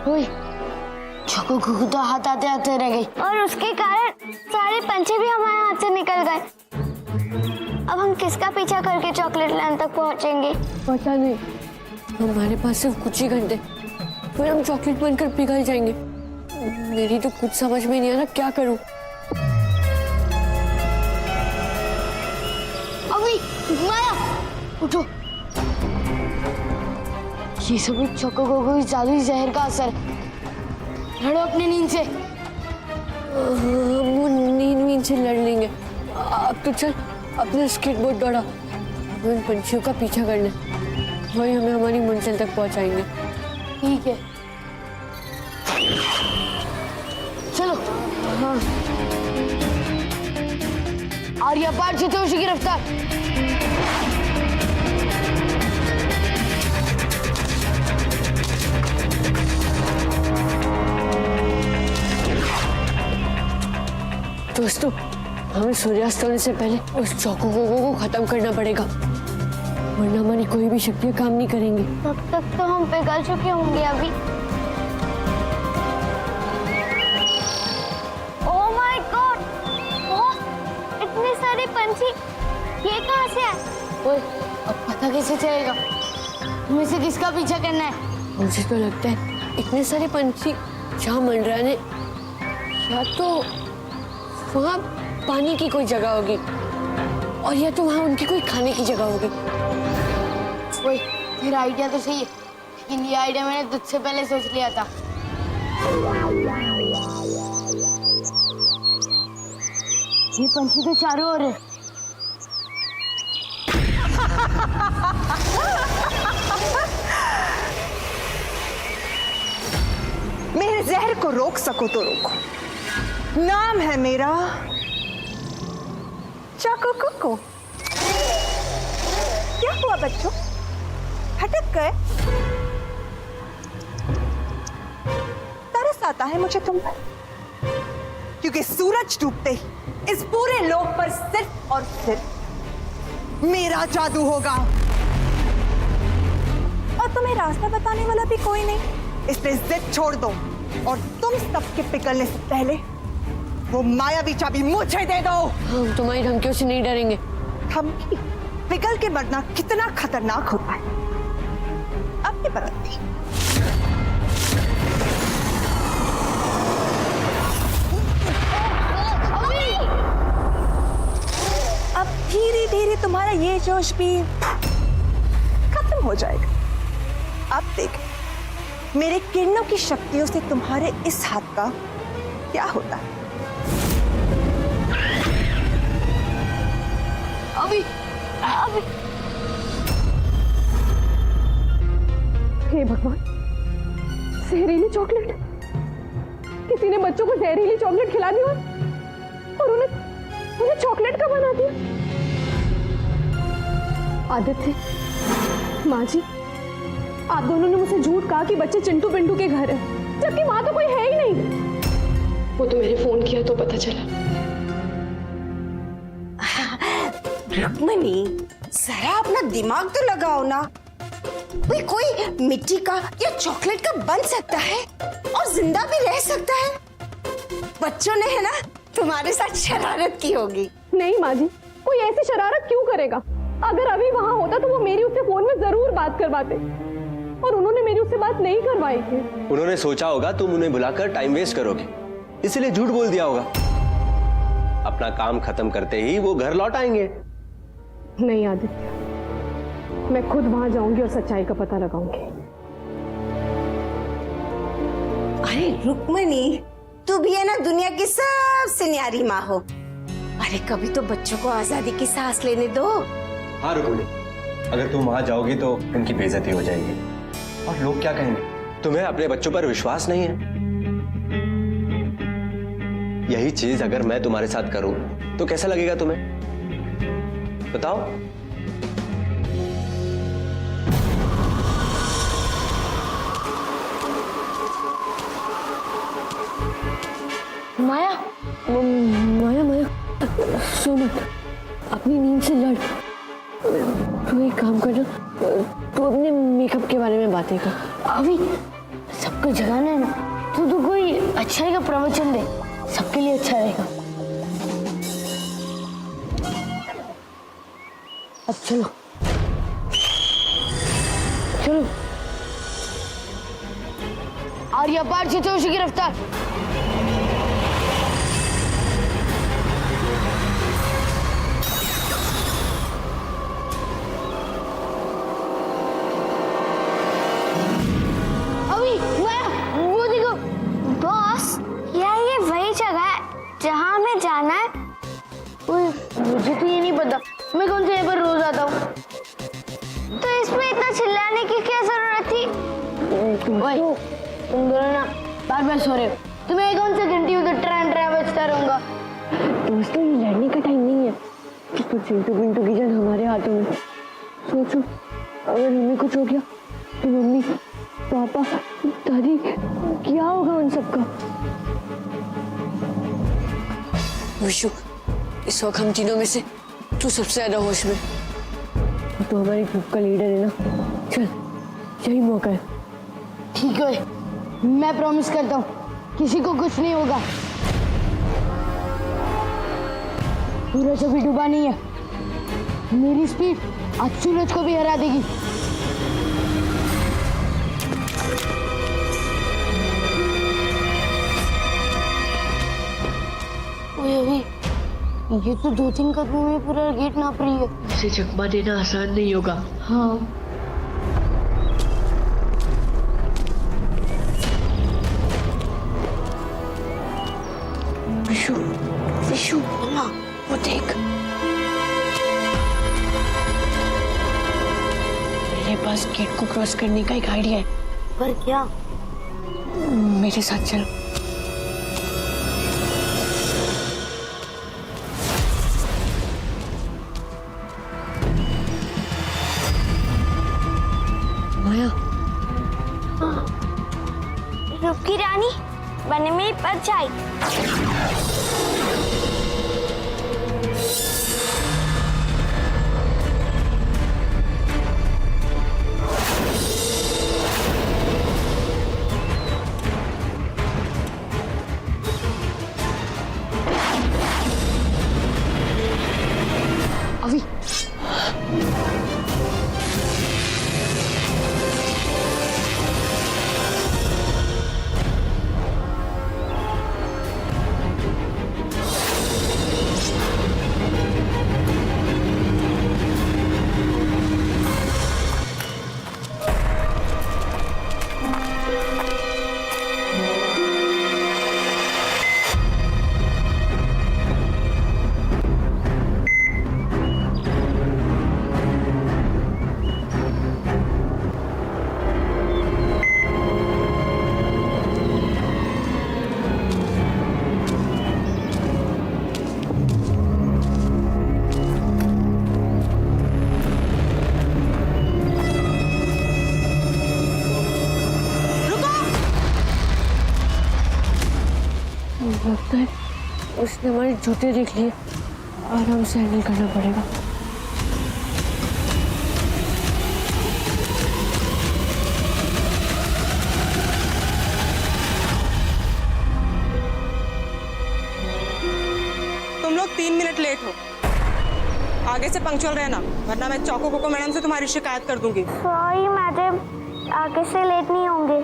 ओए, चोको को तो हाथ आते आते रह गई और उसके कारण सारे पंछी भी हमारे हाथ से निकल गए। अब हम किसका पीछा करके चॉकलेट लैंड तक पहुंचेंगे? पता नहीं, हमारे पास सिर्फ कुछ ही घंटे, फिर हम चॉकलेट बनकर पिघल जाएंगे। मेरी तो कुछ समझ में नहीं आ रहा क्या करूं। अभी माया उठो, ये सब चोको को जादुई जहर का असर है। लड़ो अपनी नींद से। वो नींद से लड़ लेंगे। अब तो चल अपना स्केटबोर्ड दौड़ा, उन पंछियों का पीछा करने, वही हमें हमारी मंजिल तक पहुंचाएंगे। ठीक है, चलो। हाँ, आर्या पार से तो उसी की रफ्तार। दोस्तों, हमें सूर्यास्त होने से पहले उस चोको को खत्म करना पड़ेगा, वरना हमारी कोई भी शक्तियां काम नहीं करेंगी। तब तक तो हम पिघल चुके होंगे अभी। ओह माय गॉड, इतने सारे पंछी, ये कहाँ से आए? ओए, अब पता कैसे चलेगा हमें से किसका पीछा करना है? मुझे तो लगता है इतने सारे पंछी जहाँ मंडराने, या तो वहाँ पानी की कोई जगह होगी, और या तो वहाँ उनकी कोई खाने की जगह होगी। ओए, तेरा आइडिया तो सही है, लेकिन ये आइडिया मैंने तुझसे पहले सोच लिया था। ये पंछी तो चारों ओर है। मेरे जहर को रोक सको तो रोको। नाम है मेरा चोको कुको। क्या हुआ बच्चों, भटक गए? तरस आता है मुझे तुम पर, क्योंकि सूरज डूबते ही इस पूरे लोक पर सिर्फ और सिर्फ मेरा जादू होगा, और तुम्हें रास्ता बताने वाला भी कोई नहीं। इसलिए जिद छोड़ दो और तुम सबके पिघलने से पहले वो मायावी चाबी मुझे दे दो। हम तुम्हारी धमकियों से नहीं डरेंगे। धमकी? पिघल के मरना कितना खतरनाक होता है अब ये बताती। अब धीरे धीरे तुम्हारा ये जोश भी खत्म हो जाएगा। अब देख मेरे किरणों की शक्तियों से तुम्हारे इस हाथ का क्या होता है। अभी हे भगवान, जहरीली चॉकलेट! किसी ने बच्चों को जहरीली चॉकलेट खिला दी और उन्हें चॉकलेट का बना दिया। आदित्य, माँ जी, आप दोनों ने मुझसे झूठ कहा कि बच्चे चिंटू पिंटू के घर है, जबकि वहां तो कोई है ही नहीं। वो तो मेरे फोन किया तो पता चला। रुक्मणी, जरा अपना दिमाग तो लगाओ ना। कोई मिट्टी का या चॉकलेट का बन सकता है और जिंदा भी रह सकता है। बच्चों ने है ना तुम्हारे साथ शरारत की होगी। नहीं माँ जी, कोई ऐसी शरारत क्यों करेगा? अगर अभी वहां होता तो वो मेरी उससे फोन में जरूर बात करवाते, और उन्होंने मेरी उससे बात नहीं करवाई थी। उन्होंने सोचा होगा तुम उन्हें बुलाकर टाइम वेस्ट करोगे, इसलिए झूठ बोल दिया होगा। अपना काम खत्म करते ही वो घर लौट आएंगे। नहीं आदित्य, मैं खुद वहां जाऊंगी और सच्चाई का पता लगाऊंगी। अरे रुक्मणी, तू भी है ना दुनिया की सबसे न्यारी माँ हो। अरे कभी तो बच्चों को आजादी की सांस लेने दो। हाँ रुक्मणी, अगर तुम वहां जाओगी तो उनकी बेइज्जती हो जाएगी, और लोग क्या कहेंगे? तुम्हें अपने बच्चों पर विश्वास नहीं है। यही चीज अगर मैं तुम्हारे साथ करूं तो कैसा लगेगा तुम्हें? बताओ। माया, माया, सो मत, अपनी नींद से लड़। तू एक काम कर ना, तू अपने मेकअप के बारे में बातें कर। अभी सबको जगाना है ना, तो कोई अच्छाई का प्रवचन दे, सबके लिए अच्छा रहेगा। अब चलो चलो। आर्या पार से जोशी की रफ्तार। अभी वो देखो। बॉस, क्या ये वही जगह है जहाँ हमें जाना है? ओए, मुझे तो ये नहीं पता, मैं कौन से यहाँ पर रोज आता हूँ। तो इसमें इतना चिल्लाने की क्या जरूरत थी? ओए, तुम दोनों ना बार बार सो रहे हो। तुम्हें कौन सा घंटी उधर ट्रान बजता रहूंगा। दोस्तों, ये लड़ने का टाइम नहीं है कि कुछ चिंटू पिंटू की जान हमारे हाथों में। सोचो, अगर हमें कुछ हो गया तो मम्मी, पापा, दादी, क्या होगा उन सबका? विशु, इस वक्त हम तीनों में से तू सबसे ज्यादा होश में। तो हमारे ग्रुप का लीडर है ना, चल यही मौका है। ठीक है, मैं प्रॉमिस करता हूँ किसी को कुछ नहीं होगा। सूरज अभी डूबा नहीं है, मेरी स्पीड आज सूरज को भी हरा देगी। ओए अभी, ये तो 2-3 कदमों में पूरा गेट नाप रही है। इसे चकमा देना आसान नहीं होगा। हाँ, विशु, विशु, मम्मा, वो देख। मेरे पास गेट को क्रॉस करने का एक आइडिया है। पर क्या? मेरे साथ चलो। माया, रुकी रानी, बने में पड़ जाए। अभी लगता है उसने हमारे जूते देख लिए। आराम से हैंडल करना पड़ेगा। तुम लोग 3 मिनट लेट हो। आगे से पंक्चुअल रहना, वरना मैं चौको कोको मैडम से तुम्हारी शिकायत कर दूंगी। सॉरी मैडम, आगे से लेट नहीं होंगे।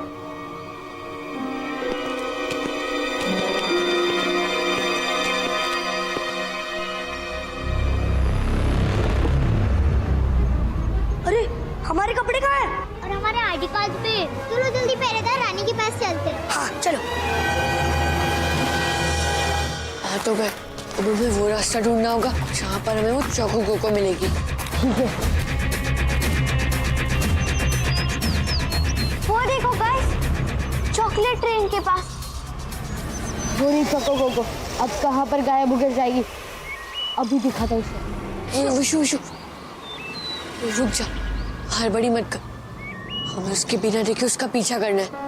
अरे हमारे कपड़े कहाँ हैं? और हमारे आईडी कार्ड पे। चलो जल्दी पहरेदार रानी के पास चलते हैं। हाँ चलो। आ तो गए। अब हमें वो रास्ता ढूंढना होगा जहाँ पर हमें वो चौको कोको मिलेगी। ठीक है। वो देखो गाइस, चॉकलेट ट्रेन के पास। वो नहीं चको को अब कहाँ पर गायब होकर जाएगी, अभी दिखाता हूँ उसे। विशु, विशु, रुक जा, हड़बड़ी मत कर। हमें उसके बिना देखे उसका पीछा करना है।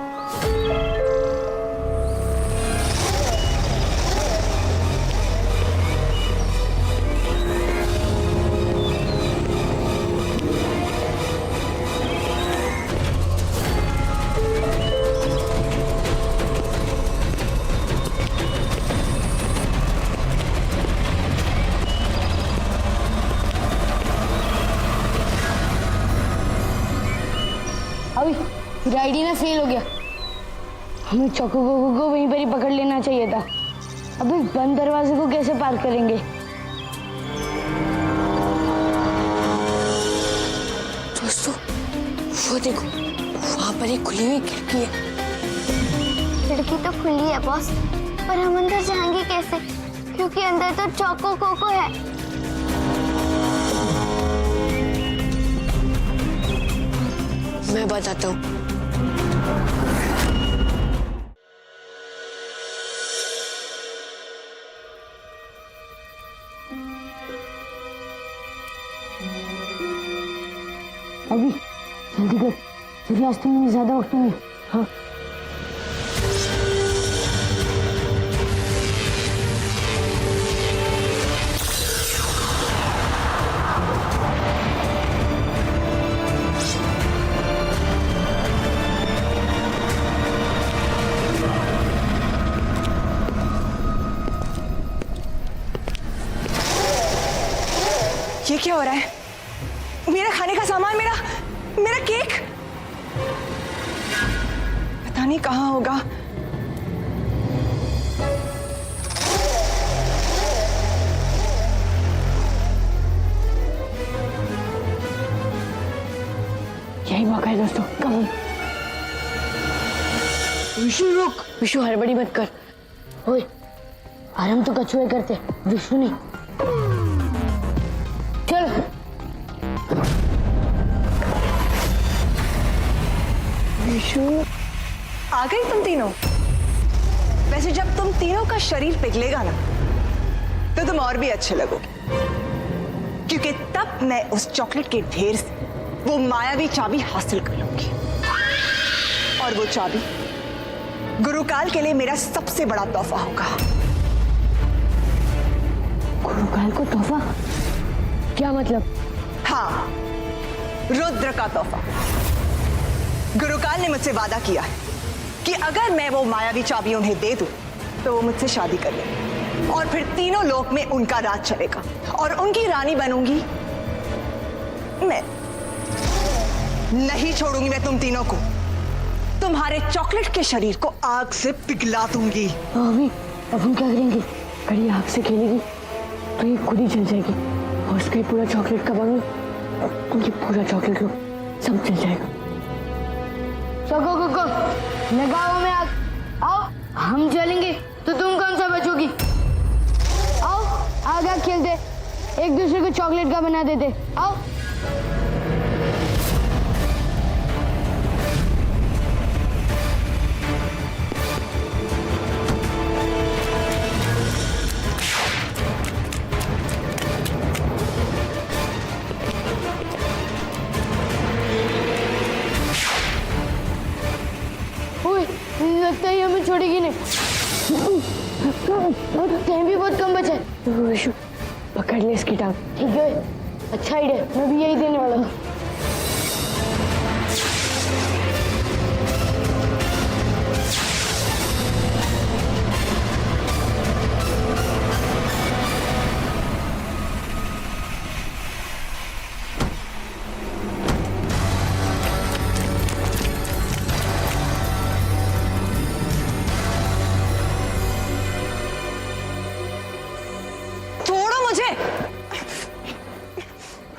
अभी फिर आइडिया ना फेल हो गया। हमें चोको को वहीं पर ही पकड़ लेना चाहिए था। अब इस बंद दरवाजे को कैसे पार करेंगे? दोस्तों वो देखो, वहां पर एक खुली हुई खिड़की है। खिड़की तो खुली है बॉस, पर हम अंदर जाएंगे कैसे? क्योंकि अंदर तो चोको कोको है। मैं बताता हूँ। अभी जल्दी कर, सूर्यास्त में ज्यादा वक्त नहीं है। हाँ ये क्या हो रहा है? मेरा खाने का सामान, मेरा केक पता नहीं कहाँ होगा। यही मौका है दोस्तों, कम। विष्णु रुक, विष्णु हड़बड़ी मत कर। ओए, आराम तो कछुए करते, विष्णु नहीं। चल विष्णु, आ गई तुम तीनों। वैसे जब तुम तीनों का शरीर पिघलेगा ना, तो तुम और भी अच्छे लगोगे, क्योंकि तब मैं उस चॉकलेट के ढेर से वो मायावी चाबी हासिल कर लूंगी। और वो चाबी गुरुकाल के लिए मेरा सबसे बड़ा तोहफा होगा। गुरुकाल को तोहफा? क्या मतलब? हाँ, रुद्र का तोहफा। गुरुकाल ने मुझसे वादा किया है कि अगर मैं वो मायावी चाबी उन्हें दे दूं, तो वो मुझसे शादी कर लेंगे और फिर तीनों लोक में उनका राज चलेगा और उनकी रानी बनूंगी मैं। नहीं छोड़ूंगी मैं तुम तीनों को। तुम्हारे चॉकलेट के शरीर को आग से पिघला दूंगी। अभी अब हम क्या करेंगे? अगर ये आग से खेलेगी तो ये खुद ही जल जाएगी और उसका पूरा चॉकलेट का बंग, उनकी पूरा चॉकलेट लो, सब जल जाएगा। चोको कोको, लगाओ में आग। आओ, हम जलेंगे तो तुम कौन सा बचोगी? आओ, आग खेलते, एक दूसरे को चॉकलेट का बना देते। आओ। लगता है हमें छोड़ेगी नहीं। टाइम भी बहुत कम बचा है। विशु, पकड़ ले इसकी टांग। ठीक है, अच्छा आइडिया, मैं भी यही देने वाला हूँ।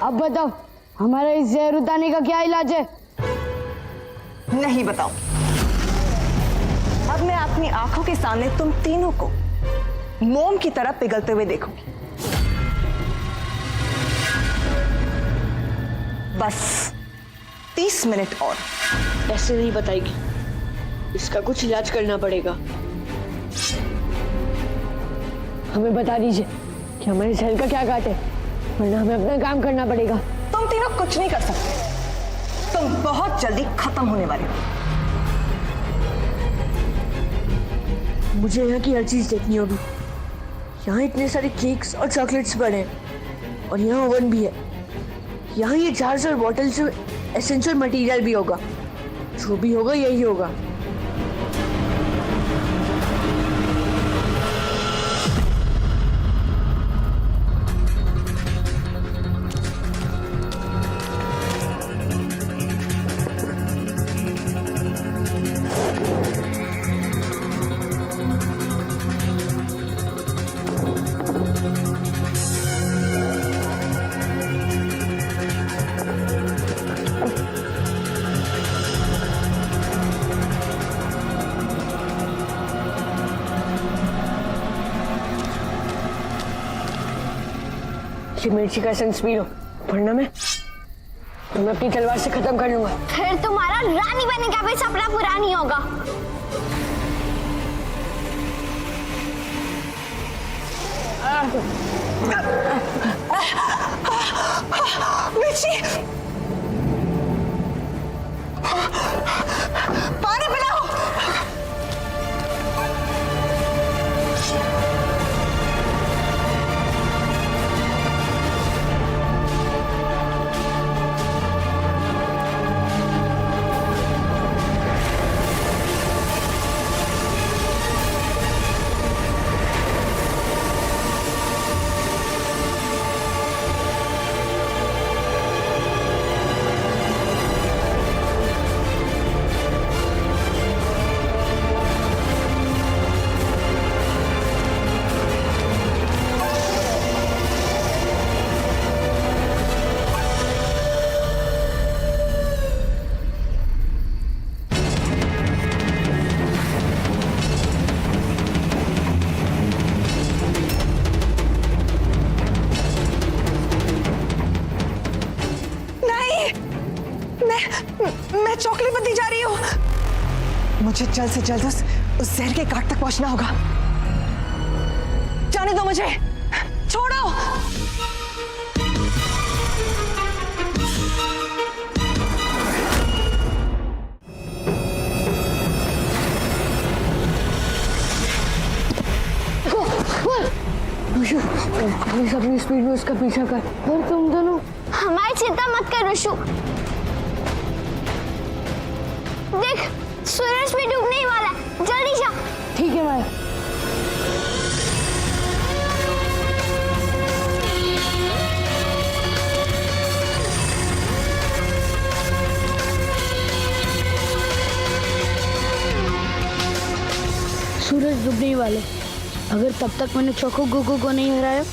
अब बताओ, हमारा इस जहर उतारने का क्या इलाज है? नहीं बताओ। अब मैं अपनी आंखों के सामने तुम तीनों को मोम की तरह पिघलते हुए देखूंगी। बस 30 मिनट और। ऐसे नहीं बताएगी, इसका कुछ इलाज करना पड़ेगा। हमें बता दीजिए कि हमारे जहर का क्या घाट है, वरना हमें अपना काम करना पड़ेगा। तुम तीनों कुछ नहीं कर सकते, तुम बहुत जल्दी खत्म होने वाले हो। मुझे यहाँ की हर चीज देखनी होगी। यहाँ इतने सारे केक्स और चॉकलेट्स पड़े हैं और यहाँ ओवन भी है। यहाँ ये जार्स और बॉटल्स में एसेंशियल मटेरियल भी होगा। जो भी होगा यही होगा। अच्छी मिर्ची का एसेंस पी लो, वरना मैं तुम्हें अपनी तलवार से खत्म कर लूंगा। फिर तुम्हारा रानी बनने का भी सपना पूरा नहीं होगा। मिर्ची, पानी पिलाओ। मैं चॉकलेट बनती जा रही हूँ। मुझे जल्द से जल्द उस जहर के काट तक पहुंचना होगा। जाने दो मुझे, छोड़ो। रुशु, प्लीज अपनी स्पीड में उसका पीछा कर। और तुम दोनों हमारी चिंता मत कर रुशु। देख, सूरज भी डूबने ही वाला है, जल्दी जा। ठीक है माया। सूरज डूबने ही वाले। अगर तब तक मैंने चोको गोगो को नहीं हराया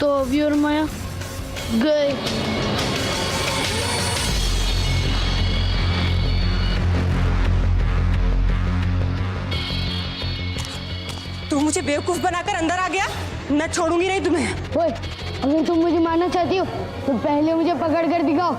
तो अभी और माया गए। तू मुझे बेवकूफ बनाकर अंदर आ गया, मैं छोड़ूंगी नहीं तुम्हें। ओए, अगर तुम मुझे मारना चाहती हो तो पहले मुझे पकड़ कर दिखाओ।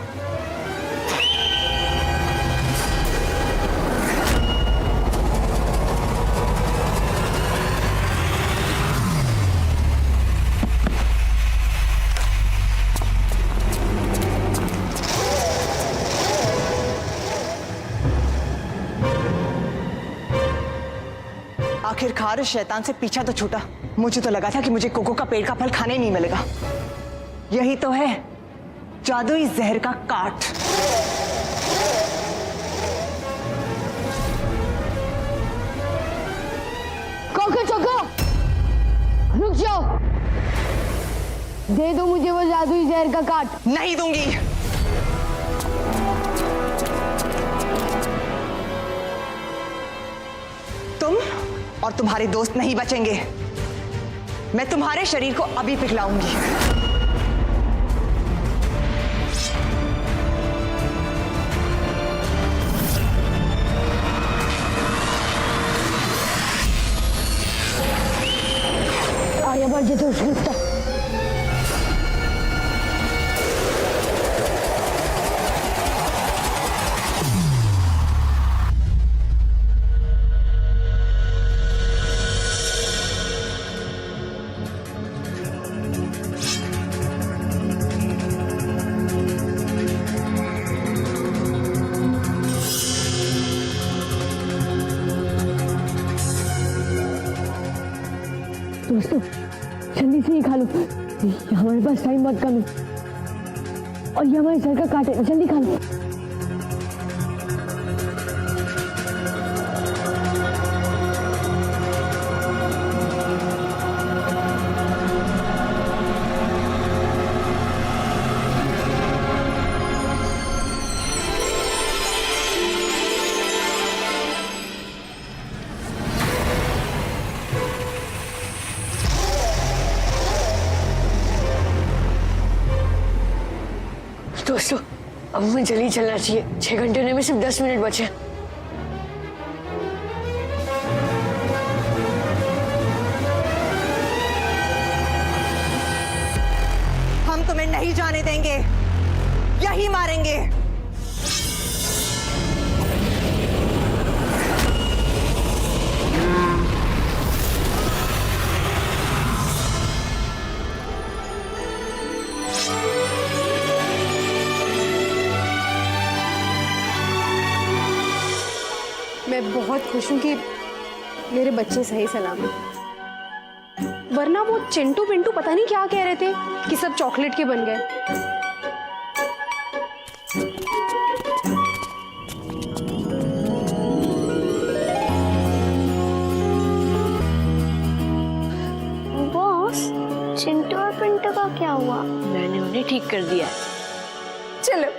आखिरकार शैतान से पीछा तो छूटा। मुझे तो लगा था कि मुझे कोको का पेड़ का फल खाने नहीं मिलेगा। यही तो है जादुई जहर का काट। कोको चोको, रुक जाओ। दे दो मुझे वो जादुई जहर का काट। नहीं दूंगी। तुम और तुम्हारे दोस्त नहीं बचेंगे। मैं तुम्हारे शरीर को अभी पिघलाऊंगी। आया बार जे तो उसका दोस्तों, जल्दी से ये खा लो। ये हमारे पास टाइम बहुत कम है और ये हमारे सर का काट है। जल्दी खा लो। दोस्तों, अब हमें जल्दी चलना चाहिए। 6 घंटे होने में सिर्फ 10 मिनट बचे। हमें नहीं जाने देंगे, यही मारेंगे। मैं बहुत खुश हूँ कि मेरे बच्चे सही सलामत, वरना वो चिंटू पिंटू पता नहीं क्या कह रहे थे कि सब चॉकलेट के बन गए। बॉस, चिंटू और पिंटू का क्या हुआ? मैंने उन्हें ठीक कर दिया है। चलो,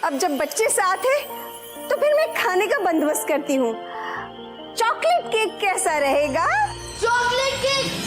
अब जब बच्चे साथ हैं तो फिर मैं खाने का बंदोबस्त करती हूँ। चॉकलेट केक कैसा रहेगा? Chocolate cake